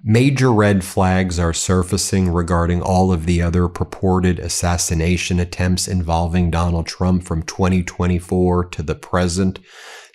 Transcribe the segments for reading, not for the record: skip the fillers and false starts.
Major red flags are surfacing regarding all of the other purported assassination attempts involving Donald Trump from 2024 to the present.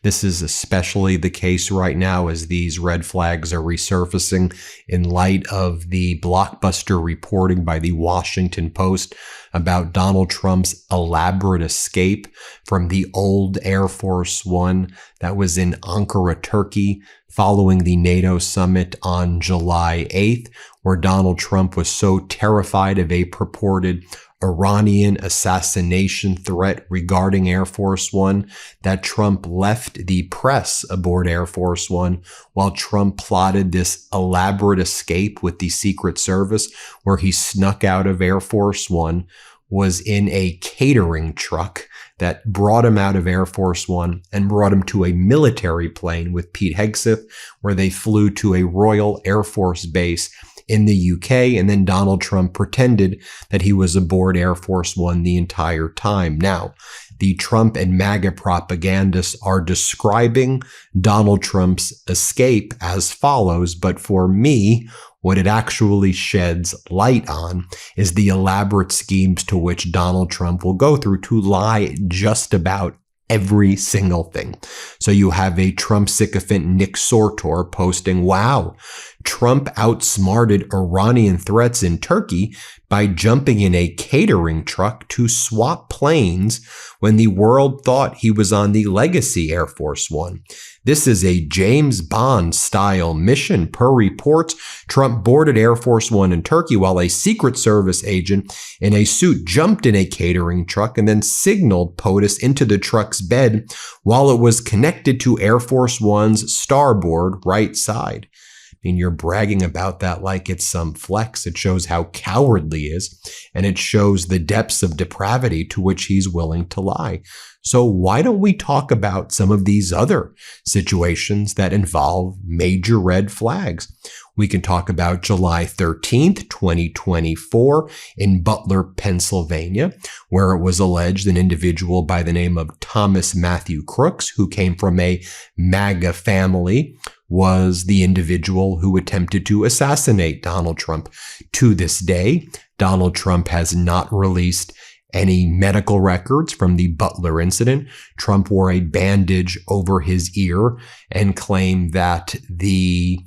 This is especially the case right now as these red flags are resurfacing in light of the blockbuster reporting by the Washington Post about Donald Trump's elaborate escape from the old Air Force One that was in Ankara, Turkey, following the NATO summit on July 8th, where Donald Trump was so terrified of a purported Iranian assassination threat regarding Air Force One that Trump left the press aboard Air Force One while Trump plotted this elaborate escape with the Secret Service, where he snuck out of Air Force One, was in a catering truck that brought him out of Air Force One and brought him to a military plane with Pete Hegseth, where they flew to a Royal Air Force base in the UK, and then Donald Trump pretended that he was aboard Air Force One the entire time. Now, the Trump and MAGA propagandists are describing Donald Trump's escape as follows, but for me, what it actually sheds light on is the elaborate schemes to which Donald Trump will go through to lie just about every single thing. So you have a Trump sycophant Nick Sortor posting, wow, Trump outsmarted Iranian threats in Turkey by jumping in a catering truck to swap planes when the world thought he was on the legacy Air Force One. This is a James Bond style mission. Per reports, Trump boarded Air Force One in Turkey while a Secret Service agent in a suit jumped in a catering truck and then signaled POTUS into the truck's bed while it was connected to Air Force One's starboard right side. I mean, you're bragging about that like it's some flex. It shows how cowardly he is, and it shows the depths of depravity to which he's willing to lie. So why don't we talk about some of these other situations that involve major red flags? We can talk about July 13th, 2024 in Butler, Pennsylvania, where it was alleged an individual by the name of Thomas Matthew Crooks, who came from a MAGA family, was the individual who attempted to assassinate Donald Trump. To this day, Donald Trump has not released any medical records from the Butler incident. Trump wore a bandage over his ear and claimed that the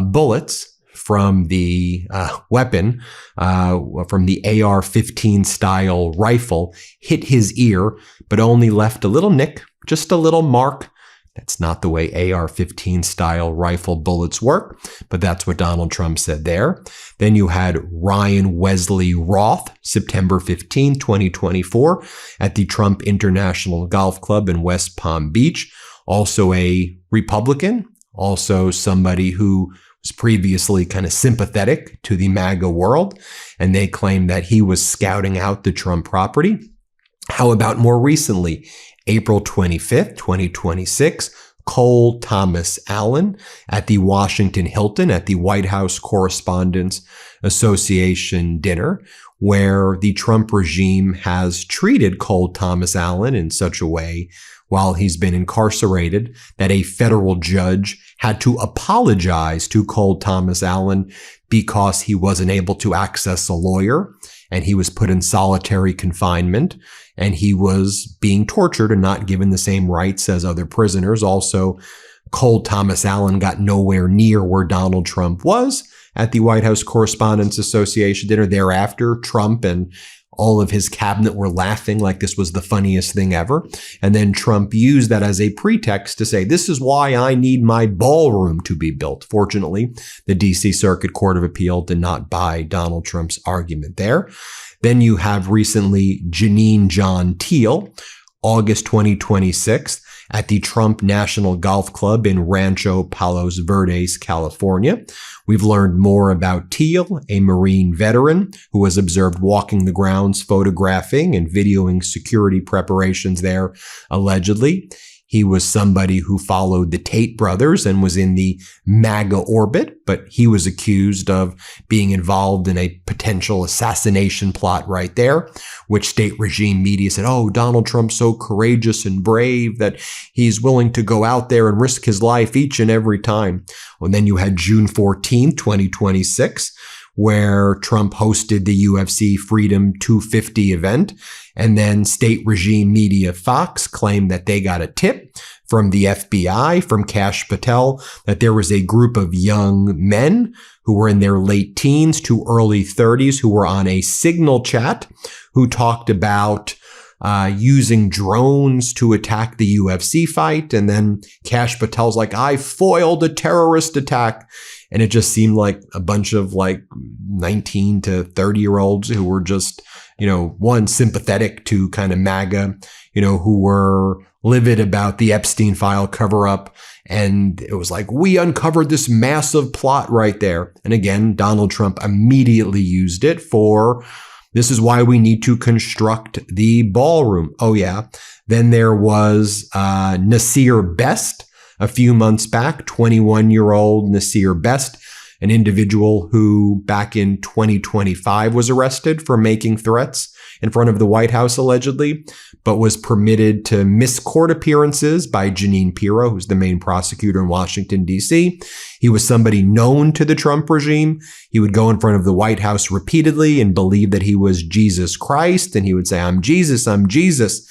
bullets from the weapon, from the AR-15 style rifle, hit his ear, but only left a little nick, just a little mark. That's not the way AR-15 style rifle bullets work, but that's what Donald Trump said there. Then you had Ryan Wesley Roth, September 15, 2024, at the Trump International Golf Club in West Palm Beach. Also a Republican, also somebody who was previously kind of sympathetic to the MAGA world, and they claimed that he was scouting out the Trump property. How about more recently? April 25th, 2026, Cole Thomas Allen at the Washington Hilton at the White House Correspondents Association dinner, where the Trump regime has treated Cole Thomas Allen in such a way while he's been incarcerated that a federal judge had to apologize to Cole Thomas Allen because he wasn't able to access a lawyer and he was put in solitary confinement. And he was being tortured and not given the same rights as other prisoners. Also, Cole Thomas Allen got nowhere near where Donald Trump was at the White House Correspondents Association dinner. Thereafter, Trump and all of his cabinet were laughing like this was the funniest thing ever. And then Trump used that as a pretext to say, this is why I need my ballroom to be built. Fortunately, the D.C. Circuit Court of Appeal did not buy Donald Trump's argument there. Then you have recently Janine John Teal, August 2026, at the Trump National Golf Club in Rancho Palos Verdes, California. We've learned more about Teal, a Marine veteran who was observed walking the grounds, photographing and videoing security preparations there, allegedly. He was somebody who followed the Tate brothers and was in the MAGA orbit, but he was accused of being involved in a potential assassination plot right there, which state regime media said, oh, Donald Trump's so courageous and brave that he's willing to go out there and risk his life each and every time. Well, and then you had June 14th, 2026, where Trump hosted the UFC Freedom 250 event. And then state regime media Fox claimed that they got a tip from the FBI, from Kash Patel, that there was a group of young men who were in their late teens to early 30s who were on a Signal chat who talked about using drones to attack the UFC fight. And then Kash Patel's like, I foiled a terrorist attack. And it just seemed like a bunch of like 19 to 30-year-olds who were just, one, sympathetic to kind of MAGA, who were livid about the Epstein file cover up. And it was like, we uncovered this massive plot right there. And again, Donald Trump immediately used it for, this is why we need to construct the ballroom. Oh, yeah. Then there was Nasir Best a few months back, 21-year-old Nasir Best, an individual who back in 2025 was arrested for making threats in front of the White House, allegedly, but was permitted to miss court appearances by Jeanine Pirro, who's the main prosecutor in Washington, D.C. He was somebody known to the Trump regime. He would go in front of the White House repeatedly and believe that he was Jesus Christ, and he would say, I'm Jesus, I'm Jesus.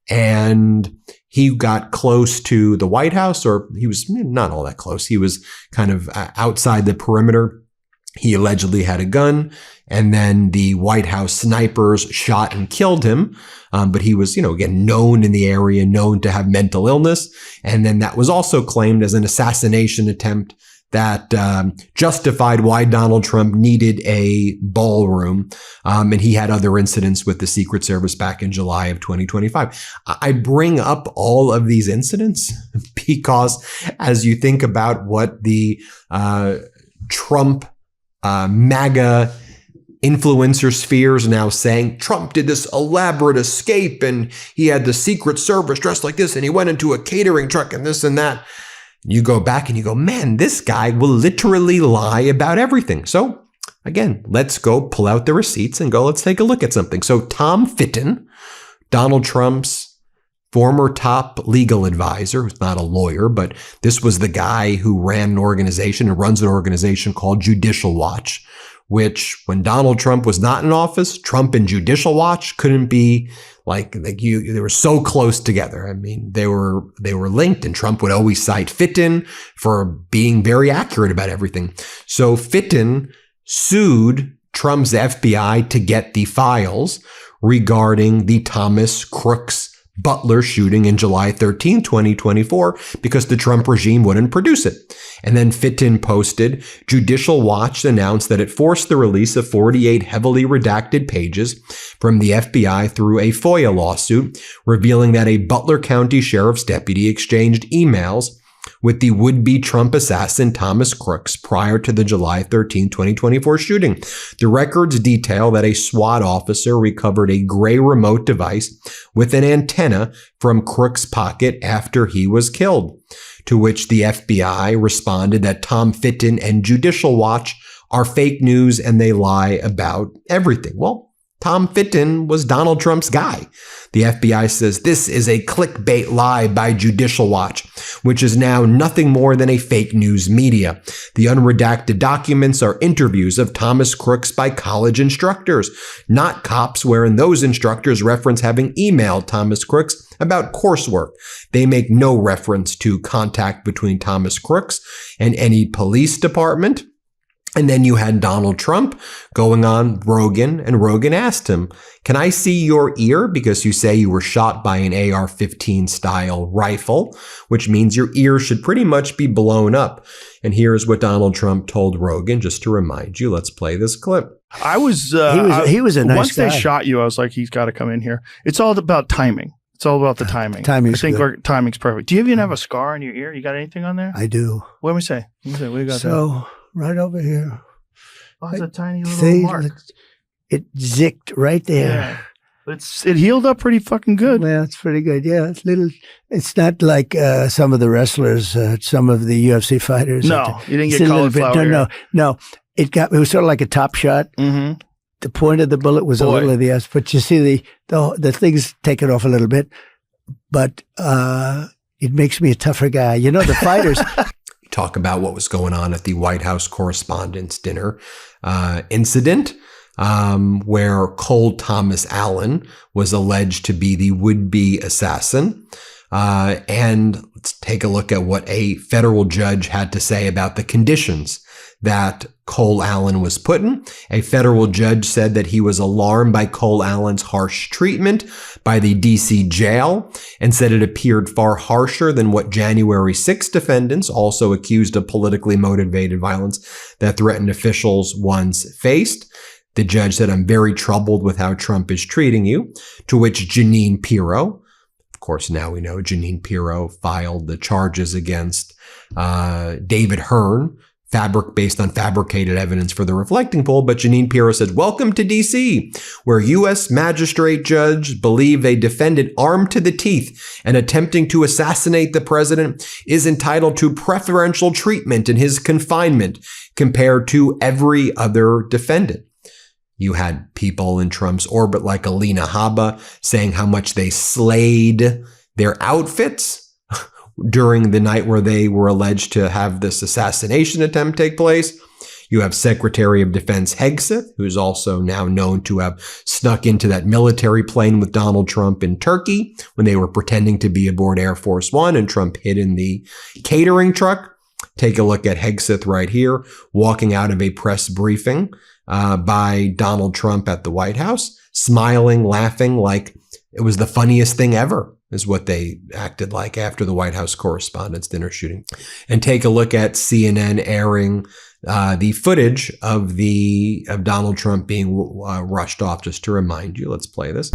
And he got close to the White House, or he was not all that close. He was kind of outside the perimeter. He allegedly had a gun, and then the White House snipers shot and killed him. But he was, again, known in the area, known to have mental illness. And then that was also claimed as an assassination attempt that justified why Donald Trump needed a ballroom. And he had other incidents with the Secret Service back in July of 2025. I bring up all of these incidents because as you think about what the Trump MAGA influencer spheres now saying, Trump did this elaborate escape and he had the Secret Service dressed like this and he went into a catering truck and this and that. You go back and you go, man, this guy will literally lie about everything. So again, let's go pull out the receipts and go, let's take a look at something. So Tom Fitton, Donald Trump's former top legal advisor, who's not a lawyer, but this was the guy who ran an organization and runs an organization called Judicial Watch, which when Donald Trump was not in office, Trump and Judicial Watch couldn't be they were so close together. I mean, they were linked, and Trump would always cite Fitton for being very accurate about everything. So Fitton sued Trump's FBI to get the files regarding the Thomas Crooks Butler shooting in July 13, 2024, because the Trump regime wouldn't produce it. And then Fitton posted, Judicial Watch announced that it forced the release of 48 heavily redacted pages from the FBI through a FOIA lawsuit, revealing that a Butler County Sheriff's deputy exchanged emails with the would-be Trump assassin Thomas Crooks prior to the July 13, 2024 shooting. The records detail that a SWAT officer recovered a gray remote device with an antenna from Crooks' pocket after he was killed, to which the FBI responded that Tom Fitton and Judicial Watch are fake news and they lie about everything. Well, Tom Fitton was Donald Trump's guy. The FBI says this is a clickbait lie by Judicial Watch, which is now nothing more than a fake news media. The unredacted documents are interviews of Thomas Crooks by college instructors, not cops, wherein those instructors reference having emailed Thomas Crooks about coursework. They make no reference to contact between Thomas Crooks and any police department. And then you had Donald Trump going on Rogan, and Rogan asked him, can I see your ear? Because you say you were shot by an AR-15 style rifle, which means your ear should pretty much be blown up. And here's what Donald Trump told Rogan, just to remind you. Let's play this clip. He was a nice Once guy. they shot you, I was like, he's got to come in here. It's all about timing. It's all about the timing. Timing's I think good. our timing's perfect. Do you even have a scar on your ear? You got anything on there? I do. What do we say? What do you got there? So right over here. Oh, it's a tiny little See, mark. it zicked right there. Yeah. It healed up pretty fucking good. Yeah, it's pretty good. Yeah, it's not like some of the wrestlers, some of the UFC fighters. No, you didn't get cauliflower. No. It was sort of like a top shot. Mm-hmm. The point of the bullet was a little of the ass, but you see the thing's taken off a little bit. But it makes me a tougher guy. You know, the fighters. Talk about what was going on at the White House Correspondents' Dinner incident, where Cole Thomas Allen was alleged to be the would-be assassin. And let's take a look at what a federal judge had to say about the conditions that Cole Allen was put in. A federal judge said that he was alarmed by Cole Allen's harsh treatment by the D.C. jail and said it appeared far harsher than what January 6 defendants, also accused of politically motivated violence that threatened officials, once faced. The judge said, "I'm very troubled with how Trump is treating you," to which Jeanine Pirro, of course, now we know Jeanine Pirro filed the charges against David Hearn, based on fabricated evidence for the reflecting poll. But Jeanine Pirro said, "Welcome to D.C., where U.S. magistrate judges believe a defendant armed to the teeth and attempting to assassinate the president is entitled to preferential treatment in his confinement compared to every other defendant." You had people in Trump's orbit like Alina Habba saying how much they slayed their outfits during the night where they were alleged to have this assassination attempt take place. You have Secretary of Defense Hegseth, who's also now known to have snuck into that military plane with Donald Trump in Turkey when they were pretending to be aboard Air Force One and Trump hid in the catering truck. Take a look at Hegseth right here, walking out of a press briefing by Donald Trump at the White House, smiling, laughing like it was the funniest thing ever, is what they acted like after the White House Correspondents' Dinner shooting. And take a look at CNN airing the footage of Donald Trump being rushed off. Just to remind you, let's play this.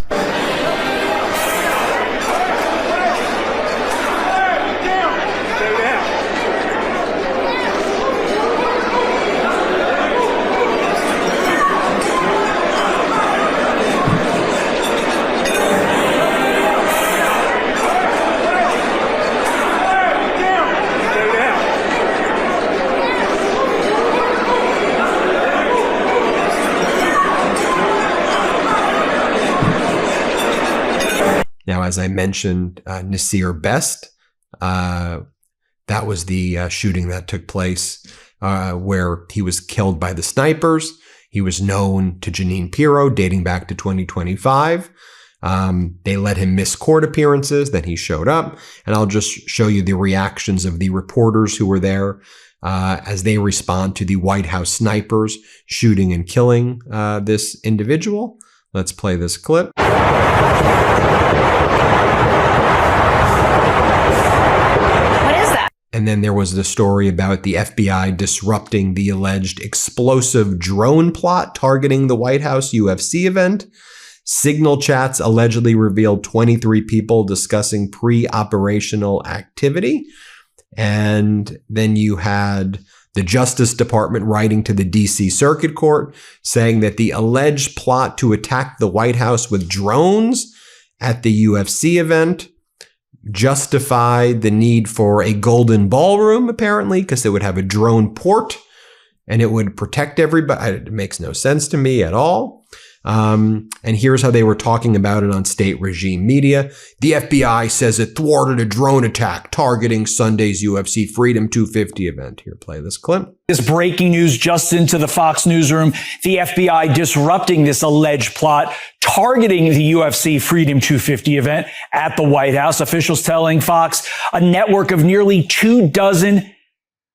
Now, as I mentioned, Nasir Best, that was the shooting that took place where he was killed by the snipers. He was known to Jeanine Pirro dating back to 2025. They let him miss court appearances. Then he showed up. And I'll just show you the reactions of the reporters who were there as they respond to the White House snipers shooting and killing this individual. Let's play this clip. And then there was the story about the FBI disrupting the alleged explosive drone plot targeting the White House UFC event. Signal chats allegedly revealed 23 people discussing pre-operational activity. And then you had the Justice Department writing to the D.C. Circuit Court saying that the alleged plot to attack the White House with drones at the UFC event justified the need for a golden ballroom, apparently, because it would have a drone port and it would protect everybody. It makes no sense to me at all. And here's how they were talking about it on state regime media. The FBI says it thwarted a drone attack targeting Sunday's UFC Freedom 250 event. Here, play this clip. This breaking news just into the Fox newsroom. The FBI disrupting this alleged plot targeting the UFC Freedom 250 event at the White House. Officials telling Fox a network of nearly 24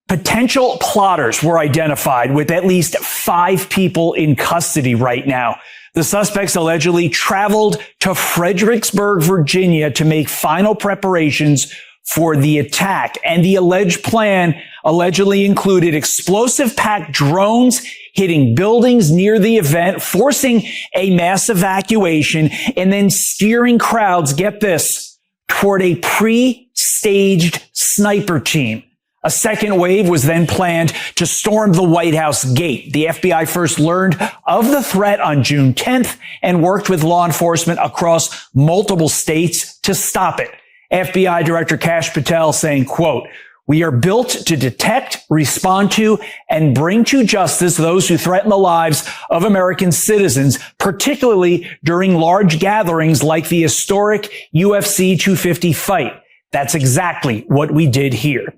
potential plotters were identified, with at least 5 people in custody right now. The suspects allegedly traveled to Fredericksburg, Virginia to make final preparations for the attack. And the alleged plan allegedly included explosive-packed drones hitting buildings near the event, forcing a mass evacuation, and then steering crowds, get this, toward a pre-staged sniper team. A second wave was then planned to storm the White House gate. The FBI first learned of the threat on June 10th and worked with law enforcement across multiple states to stop it. FBI Director Kash Patel saying, quote, "We are built to detect, respond to, and bring to justice those who threaten the lives of American citizens, particularly during large gatherings like the historic UFC 250 fight." That's exactly what we did here.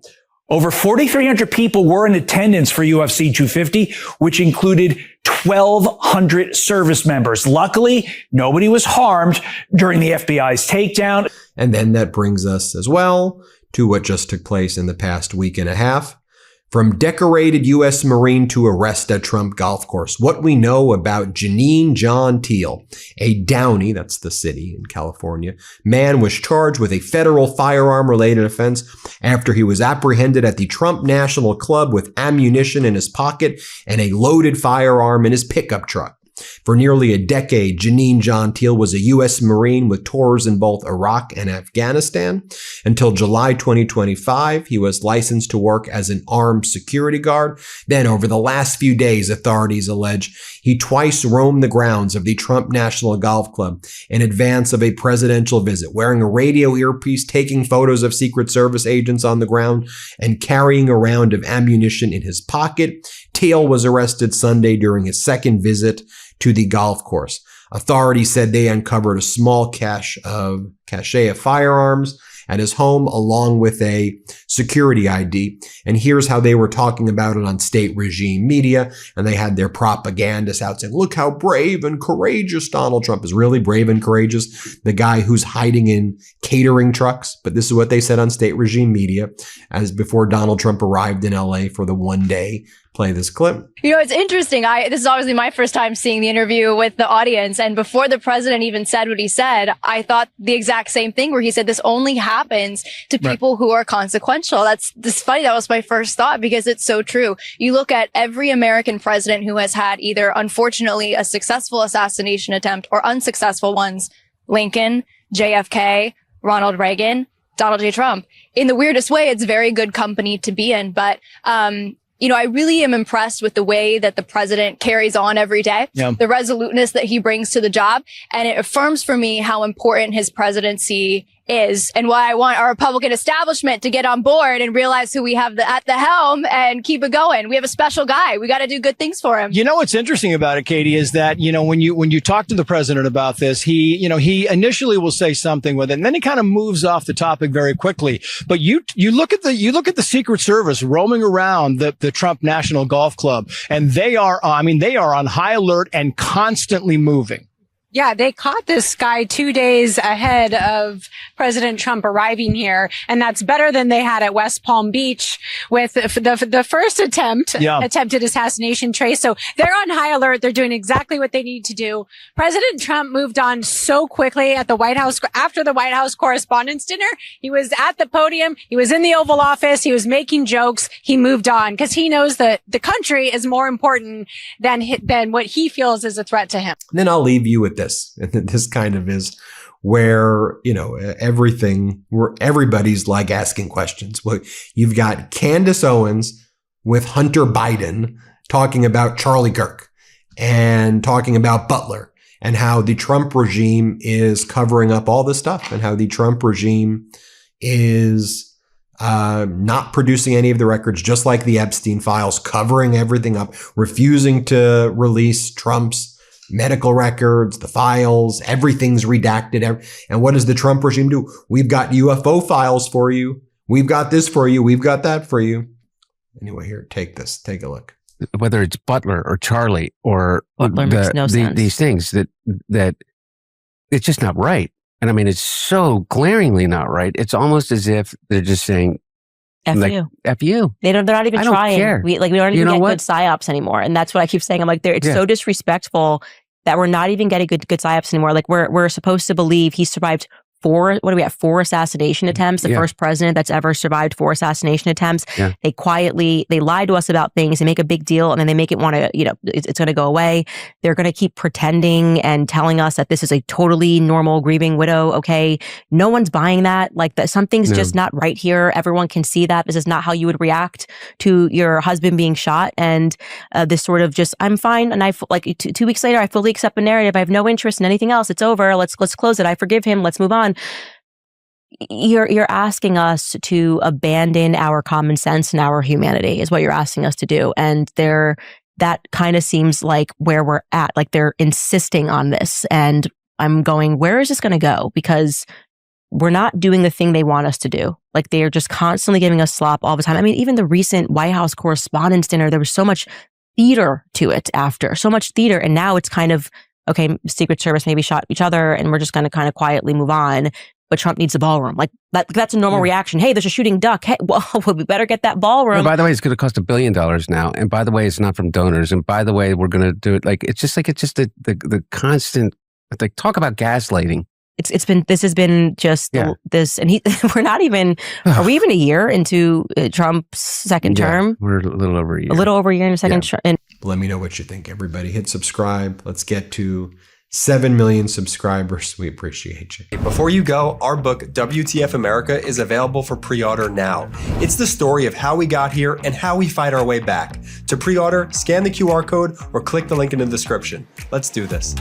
Over 4,300 people were in attendance for UFC 250, which included 1,200 service members. Luckily, nobody was harmed during the FBI's takedown. And then that brings us as well to what just took place in the past week and a half. From decorated U.S. Marine to arrest at Trump golf course. What we know about Janine John Teal, a Downey, that's the city in California, man was charged with a federal firearm-related offense after he was apprehended at the Trump National Club with ammunition in his pocket and a loaded firearm in his pickup truck. For nearly a decade, Janine John Teal was a U.S. Marine with tours in both Iraq and Afghanistan. Until July 2025, he was licensed to work as an armed security guard. Then, over the last few days, authorities allege he twice roamed the grounds of the Trump National Golf Club in advance of a presidential visit, wearing a radio earpiece, taking photos of Secret Service agents on the ground, and carrying a round of ammunition in his pocket. Teal was arrested Sunday during his second visit to the golf course. Authorities said they uncovered a small cache of firearms at his home along with a security ID. And here's how they were talking about it on state regime media. And they had their propagandists out saying, look how brave and courageous Donald Trump is. Really brave and courageous. The guy who's hiding in catering trucks. But this is what they said on state regime media as before Donald Trump arrived in LA for the one day. Play this clip. You know, it's interesting. This is obviously my first time seeing the interview with the audience. And before the president even said what he said, I thought the exact same thing where he said this only happens to people who are consequential. That's funny. That was my first thought because it's so true. You look at every American president who has had either, unfortunately, a successful assassination attempt or unsuccessful ones. Lincoln, JFK, Ronald Reagan, Donald J. Trump. In the weirdest way, it's very good company to be in. But, you know, I really am impressed with the way that the president carries on every day, the resoluteness that he brings to the job. And it affirms for me how important his presidency is and why I want our Republican establishment to get on board and realize who we have at the helm and keep it going. We have a special guy. We got to do good things for him. You know, what's interesting about it, Katie, is that, you know, when you talk to the president about this, he initially will say something with it and then he kind of moves off the topic very quickly. But you look at the Secret Service roaming around the Trump National Golf Club and they are on high alert and constantly moving. Yeah, they caught this guy 2 days ahead of President Trump arriving here, and that's better than they had at West Palm Beach with the first attempted assassination trace. So they're on high alert. They're doing exactly what they need to do. President Trump moved on so quickly at the White House after the White House Correspondents' Dinner. He was at the podium. He was in the Oval Office. He was making jokes. He moved on because he knows that the country is more important than what he feels is a threat to him. And then I'll leave you with this. And this kind of is where, you know, where everybody's like asking questions. Well, you've got Candace Owens with Hunter Biden talking about Charlie Kirk and talking about Butler and how the Trump regime is covering up all this stuff and how the Trump regime is not producing any of the records, just like the Epstein files, covering everything up, refusing to release Trump's medical records, the files, everything's redacted. And what does the Trump regime do? We've got UFO files for you. We've got this for you. We've got that for you. Anyway, here, take this. Take a look. Whether it's Butler or Charlie or Butler makes no sense. These things that it's just not right. And I mean, it's so glaringly not right. It's almost as if they're just saying, F like, you. F you. They're not even trying. Care. We don't even get good psyops anymore. And that's what I keep saying. I'm like, it's so disrespectful that we're not even getting good psyops anymore. Like we're supposed to believe he survived 4 assassination attempts, the first president that's ever survived 4 assassination attempts. Yeah. They lie to us about things, they make a big deal, and then they make it want to, it's going to go away. They're going to keep pretending and telling us that this is a totally normal grieving widow. Okay. No one's buying that. Like that, something's just not right here. Everyone can see that this is not how you would react to your husband being shot. And this sort of just, I'm fine. And 2 weeks later, I fully accept the narrative. I have no interest in anything else. It's over. Let's close it. I forgive him. Let's move on. You're asking us to abandon our common sense and our humanity is what you're asking us to do. And that kind of seems like where we're at. Like they're insisting on this. And I'm going, where is this going to go? Because we're not doing the thing they want us to do. Like they are just constantly giving us slop all the time. I mean, even the recent White House Correspondents' Dinner, there was so much theater to it after, so much theater. And now it's kind of, okay, Secret Service maybe shot each other and we're just going to kind of quietly move on. But Trump needs the ballroom. Like that's a normal reaction. Hey, there's a shooting duck. Hey, well, we better get that ballroom. And by the way, it's going to cost $1 billion now. And by the way, it's not from donors. And by the way, we're going to do it. It's just the constant, like, talk about gaslighting. This has been just this, and we're not even, are we even a year into Trump's second term? We're a little over a year. A little over a year in a second term. Let me know what you think, everybody. Hit subscribe. Let's get to 7 million subscribers. We appreciate you. Before you go, our book, WTF America, is available for pre-order now. It's the story of how we got here and how we fight our way back. To pre-order, scan the QR code or click the link in the description. Let's do this.